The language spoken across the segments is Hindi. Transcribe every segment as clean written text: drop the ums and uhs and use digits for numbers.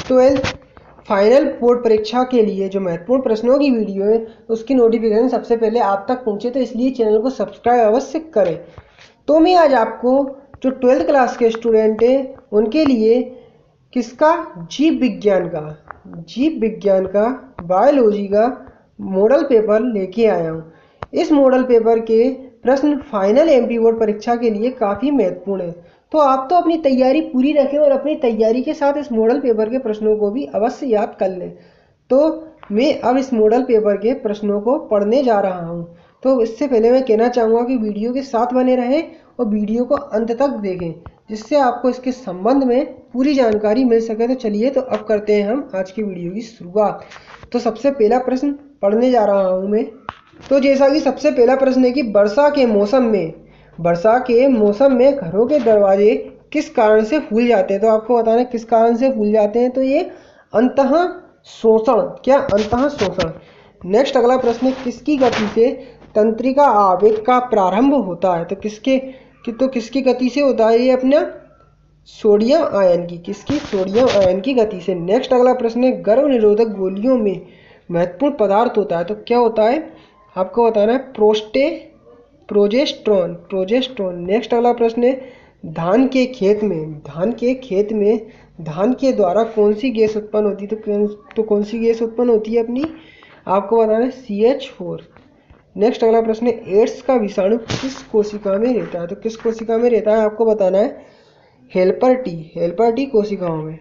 12th फाइनल बोर्ड परीक्षा के लिए जो महत्वपूर्ण प्रश्नों की वीडियो है उसकी नोटिफिकेशन सबसे पहले आप तक पहुंचे, तो इसलिए चैनल को सब्सक्राइब अवश्य करें। तो मैं आज आपको जो 12th क्लास के स्टूडेंट हैं उनके लिए किसका जीव विज्ञान का बायोलॉजी का मॉडल पेपर लेके आया हूँ। इस मॉडल पेपर के प्रश्न फाइनल एमपी बोर्ड परीक्षा के लिए काफ़ी महत्वपूर्ण है, तो आप तो अपनी तैयारी पूरी रखें और अपनी तैयारी के साथ इस मॉडल पेपर के प्रश्नों को भी अवश्य याद कर लें। तो मैं अब इस मॉडल पेपर के प्रश्नों को पढ़ने जा रहा हूँ। तो इससे पहले मैं कहना चाहूँगा कि वीडियो के साथ बने रहें और वीडियो को अंत तक देखें, जिससे आपको इसके संबंध में पूरी जानकारी मिल सके। तो चलिए, तो अब करते हैं हम आज की वीडियो की शुरुआत। तो सबसे पहला प्रश्न पढ़ने जा रहा हूँ मैं। तो जैसा कि सबसे पहला प्रश्न है कि वर्षा के मौसम में घरों के दरवाजे किस कारण से फूल जाते हैं। तो आपको बताना है किस कारण से फूल जाते हैं। तो ये अंतः शोषण। नेक्स्ट अगला प्रश्न है किसकी गति से तंत्रिका आवेग का प्रारंभ होता है। तो किसकी गति से होता है ये अपना सोडियम आयन की गति से। नेक्स्ट अगला प्रश्न है गर्भ निरोधक गोलियों में महत्वपूर्ण पदार्थ होता है। तो क्या होता है आपको बताना है प्रोजेस्ट्रॉन। नेक्स्ट अगला प्रश्न है धान के खेत में धान के द्वारा कौन सी गैस उत्पन्न होती है। तो कौन सी गैस उत्पन्न होती है अपनी, आपको बताना है CH4। नेक्स्ट अगला प्रश्न है एड्स का विषाणु किस कोशिका में रहता है। तो किस कोशिका में रहता है आपको बताना है हेल्पर टी कोशिकाओं में।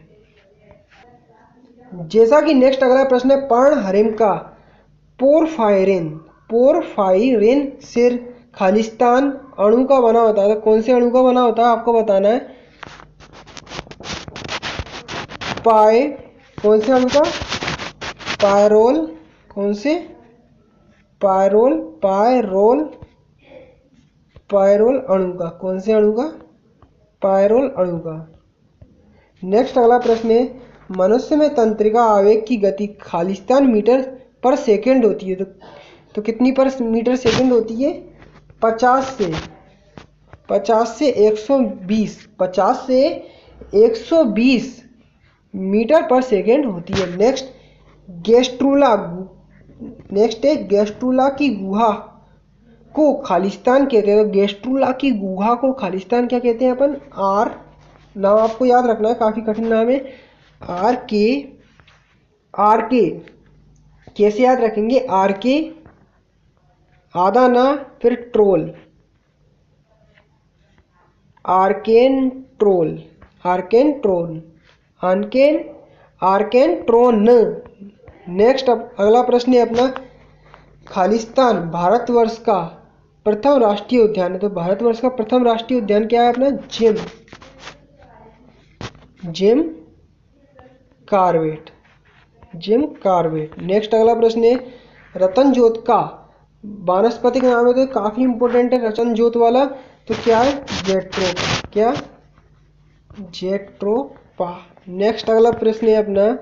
जैसा कि नेक्स्ट अगला प्रश्न है पर्णहरिम का पोरफायरिन सिर खालिस्तान अणु का बना होता है। तो कौन से अणु का बना होता है आपको बताना है कौन से अणु का पायरोल अणु का। कौन से अणु का पायरोल अणु का। नेक्स्ट अगला प्रश्न है मनुष्य में तंत्रिका आवेग की गति खालिस्तान मीटर पर सेकंड होती है। तो कितनी पर मीटर सेकंड होती है 50 से 120 मीटर पर सेकंड होती है। नेक्स्ट गेस्ट्रूला की गुहा को खालिस्तान कहते हैं। तो गेस्ट्रूला की गुहा को खालिस्तान क्या कहते हैं अपन आर, नाम आपको याद रखना है, काफी कठिन नाम है आर के कैसे याद रखेंगे आर के आधा ना फिर ट्रोल आर्केनट्रोन। नेक्स्ट अगला प्रश्न है अपना खालिस्तान भारतवर्ष का प्रथम राष्ट्रीय उद्यान है। तो भारतवर्ष का प्रथम राष्ट्रीय उद्यान क्या है अपना जिम कार्बेट। नेक्स्ट अगला प्रश्न है रतनजोत का वानस्पतिक नाम है। तो काफी इंपॉर्टेंट है रतनजोत वाला। तो क्या है जेट्रोपा। नेक्स्ट अगला प्रश्न है अपना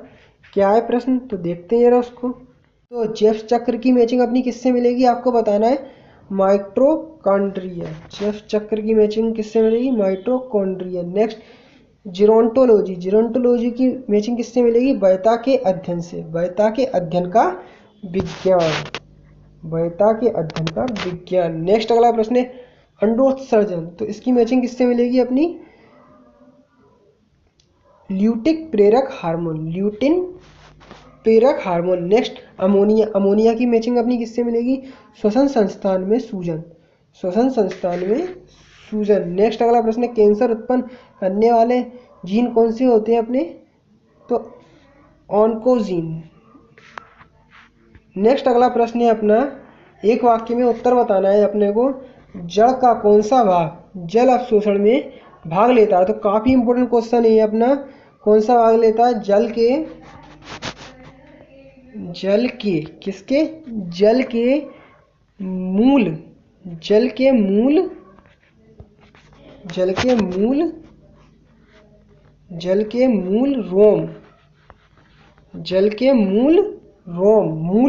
क्या है प्रश्न, तो देखते हैं जरा उसको। तो जेफ चक्र की मैचिंग अपनी किससे मिलेगी आपको बताना है माइटोकॉन्ड्रिया। जेफ चक्र की मैचिंग किससे मिलेगी माइटोकॉन्ड्रिया। नेक्स्ट जीरोंटोलॉजी की मैचिंग किससे मिलेगी वैता के अध्ययन से। वैता के अध्ययन का विज्ञान। नेक्स्ट अगला प्रश्न है अंडोत्सर्जन। तो इसकी मैचिंग किससे मिलेगी अपनी ल्यूटिन प्रेरक हार्मोन। नेक्स्ट अमोनिया की मैचिंग अपनी किससे मिलेगी श्वसन संस्थान में सूजन। नेक्स्ट अगला प्रश्न है कैंसर उत्पन्न करने वाले जीन कौन से होते हैं अपने, तो ऑन्कोजीन। नेक्स्ट अगला प्रश्न है अपना एक वाक्य में उत्तर बताना है अपने को जड़ का कौन सा भाग जल अवशोषण में भाग लेता है। तो काफी इंपॉर्टेंट क्वेश्चन है अपना कौन सा भाग लेता है जल के मूल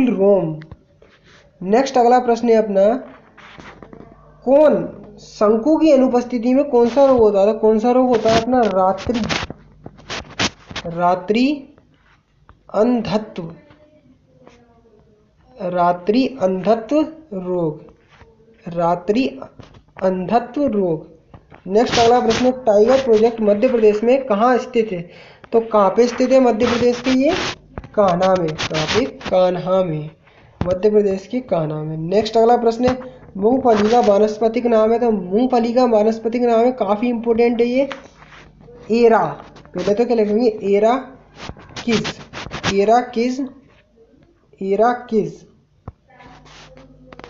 रोम। नेक्स्ट अगला प्रश्न है अपना कौन शंकु की अनुपस्थिति में कौन सा रोग होता है। तो कौन सा रोग होता है अपना रात्रि अंधत्व, रात्रि अंधत्व रोग, रात्रि अंधत्व रोग। नेक्स्ट अगला प्रश्न, टाइगर प्रोजेक्ट मध्य प्रदेश में कहाँ स्थित है? तो कहाँ पे स्थित है मध्य प्रदेश के? ये कान्हा में। कहाँ पे? कान्हा में, मध्य प्रदेश के कान्हा में। नेक्स्ट अगला प्रश्न है, मूंगफली का वानस्पतिक नाम है? तो मूंगफली का वानस्पतिक नाम है, काफी इंपोर्टेंट है ये, एरा। पहले तो क्या लिखेंगे? एरा किस, एरा किस, एरा किस,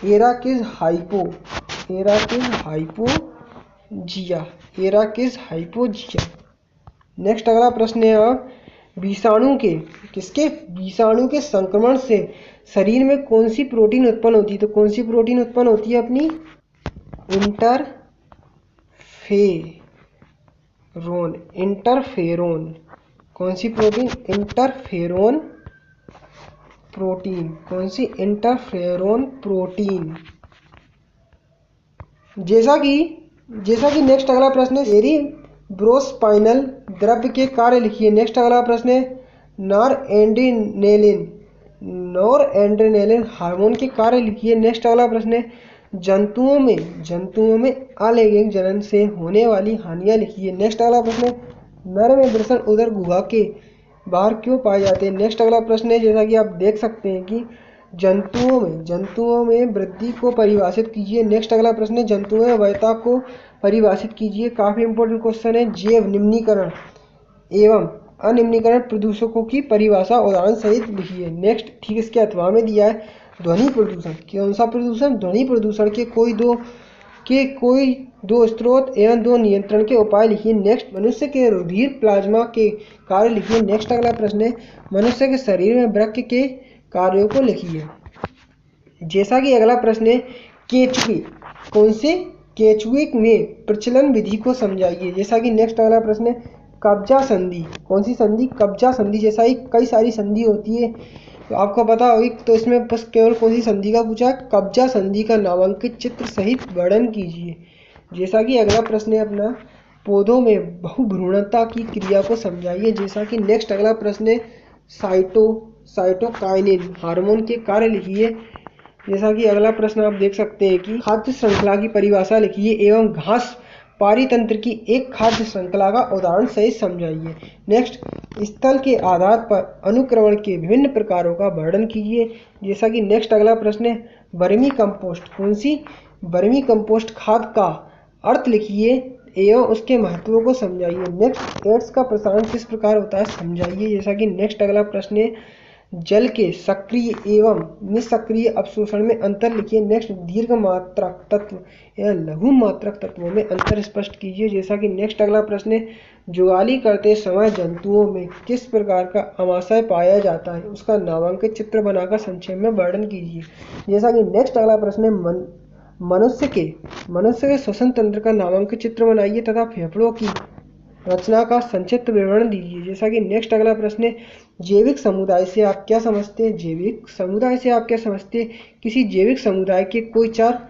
एरा किस हाइपो, एरा किस हाइपोजिया, एरा किस हाइपोजिया। नेक्स्ट अगला प्रश्न है, विषाणु के, किसके? विषाणु के संक्रमण से शरीर में कौन सी प्रोटीन उत्पन्न होती है? तो कौन सी प्रोटीन उत्पन्न होती है अपनी? Interferon, interferon. कौन सी प्रोटीन? Interferon protein. कौन सी? Interferon protein. जैसा कि नेक्स्ट अगला प्रश्न है, सेरिब्रोस्पाइनल द्रव्य के कार्य लिखिए। नेक्स्ट अगला प्रश्न है, नॉरएड्रेनालिन, नॉरएड्रेनालिन हार्मोन के कार्य लिखिए। नेक्स्ट अगला प्रश्न है, जंतुओं में अलैंगिक जनन से होने वाली हानियां लिखिए। नेक्स्ट अगला प्रश्न है, नर में वृषण उदर गुहा के बाहर क्यों पाए जाते हैं? नेक्स्ट अगला प्रश्न है, जैसा कि आप देख सकते हैं कि जंतुओं में वृद्धि को परिभाषित कीजिए। नेक्स्ट अगला प्रश्न है, जंतुओं में वयता को परिभाषित कीजिए। काफी इंपॉर्टेंट क्वेश्चन है। जैव निम्नीकरण एवं अनिम्नीकरण प्रदूषकों की परिभाषा उदाहरण सहित लिखिए। नेक्स्ट ठीक इसके अथवा में दिया है, ध्वनि प्रदूषण। कौन सा प्रदूषण? ध्वनि प्रदूषण के कोई दो स्रोत एवं दो नियंत्रण के उपाय लिखिए। नेक्स्ट, मनुष्य के रुधिर प्लाज्मा के कार्य लिखिए। नेक्स्ट अगला प्रश्न है, मनुष्य के शरीर में वृक्क के कार्यों को लिखिए। जैसा कि अगला प्रश्न है, केचुए, कौन से? केचुए में प्रचलन विधि को समझाइए। जैसा कि नेक्स्ट अगला प्रश्न है, कब्जा संधि, कौन सी संधि? कब्जा संधि। जैसा ही कई सारी संधि होती है तो आपको पता होगी, तो इसमें बस केवल कौन सी संधि का पूछा? कब्जा संधि का नामांकित चित्र सहित वर्णन कीजिए। जैसा कि अगला प्रश्न है अपना, पौधों में बहुभ्रूणता की क्रिया को समझाइए। जैसा कि नेक्स्ट अगला प्रश्न है, साइटोकाइनिन हार्मोन के कार्य लिखिए। जैसा कि अगला प्रश्न आप देख सकते हैं कि खाद्य श्रृंखला की परिभाषा लिखिए एवं घास पारितंत्र की एक खाद्य श्रृंखला का उदाहरण सहित समझाइए। नेक्स्ट, स्थल के आधार पर अनुक्रमण के विभिन्न प्रकारों का वर्णन कीजिए। जैसा कि नेक्स्ट अगला प्रश्न है, वर्मी कंपोस्ट, कौन सी? वर्मी कंपोस्ट खाद का अर्थ लिखिए एवं उसके महत्व को समझाइए। नेक्स्ट, एड्स का प्रसारण किस प्रकार होता है समझाइए। जैसा कि नेक्स्ट अगला प्रश्न है, जल के सक्रिय एवं निष्क्रिय अवशोषण में अंतर लिखिए। नेक्स्ट, दीर्घ मात्रक तत्व एवं लघु मात्रक तत्वों में अंतर स्पष्ट कीजिए। जैसा कि नेक्स्ट अगला प्रश्न है, जुगाली करते समय जंतुओं में किस प्रकार का आमाशय पाया जाता है, उसका नामांकित चित्र बनाकर संक्षेप में वर्णन कीजिए। जैसा कि नेक्स्ट अगला प्रश्न है, मनुष्य के श्वसन तंत्र का नामांकित चित्र बनाइए तथा फेफड़ों की रचना का संक्षिप्त विवरण दीजिए। जैसा कि नेक्स्ट अगला प्रश्न है, जैविक समुदाय से आप क्या समझते हैं? जैविक समुदाय से आप क्या समझते हैं? किसी जैविक समुदाय के कोई 4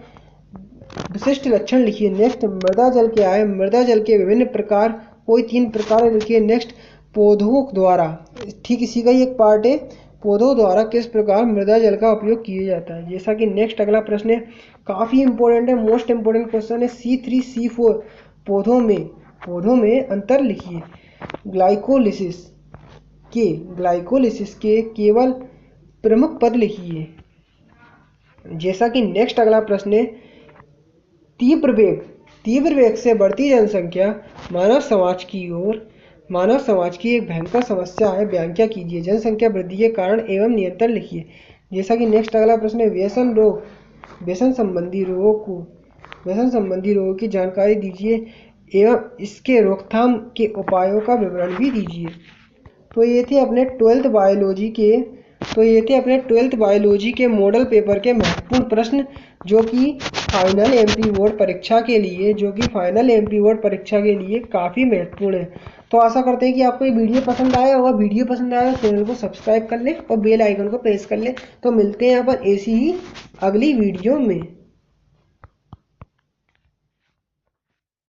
विशिष्ट लक्षण लिखिए। नेक्स्ट, मृदा जल क्या है? मृदा जल के विभिन्न प्रकार कोई 3 प्रकार लिखिए। नेक्स्ट, पौधों द्वारा, ठीक इसी का ही एक पार्ट है, पौधों द्वारा किस प्रकार मृदा जल का उपयोग किया जाता है। जैसा कि नेक्स्ट अगला प्रश्न है, काफी इंपॉर्टेंट है, मोस्ट इंपॉर्टेंट क्वेश्चन है, C3C4 पौधों में अंतर लिखिए। ग्लाइकोलिसिस के केवल प्रमुख पद लिखिए। जैसा कि नेक्स्ट अगला प्रश्न है, तीव्र वेग से बढ़ती जनसंख्या मानव समाज की एक भयंकर समस्या है, व्याख्या कीजिए। जनसंख्या वृद्धि के कारण एवं नियंत्रण लिखिए। जैसा कि नेक्स्ट अगला प्रश्न है, व्यसन संबंधी रोगों की जानकारी दीजिए एवं इसके रोकथाम के उपायों का विवरण भी दीजिए। तो ये थे अपने 12th बायोलॉजी के मॉडल पेपर के महत्वपूर्ण प्रश्न, जो कि फाइनल एमपी बोर्ड परीक्षा के लिए काफ़ी महत्वपूर्ण है। तो आशा करते हैं कि आपको ये वीडियो पसंद आया होगा। वीडियो पसंद आया तो चैनल को सब्सक्राइब कर लें और बेल आइकन को प्रेस कर लें। तो मिलते हैं अपन ऐसी ही अगली वीडियो में।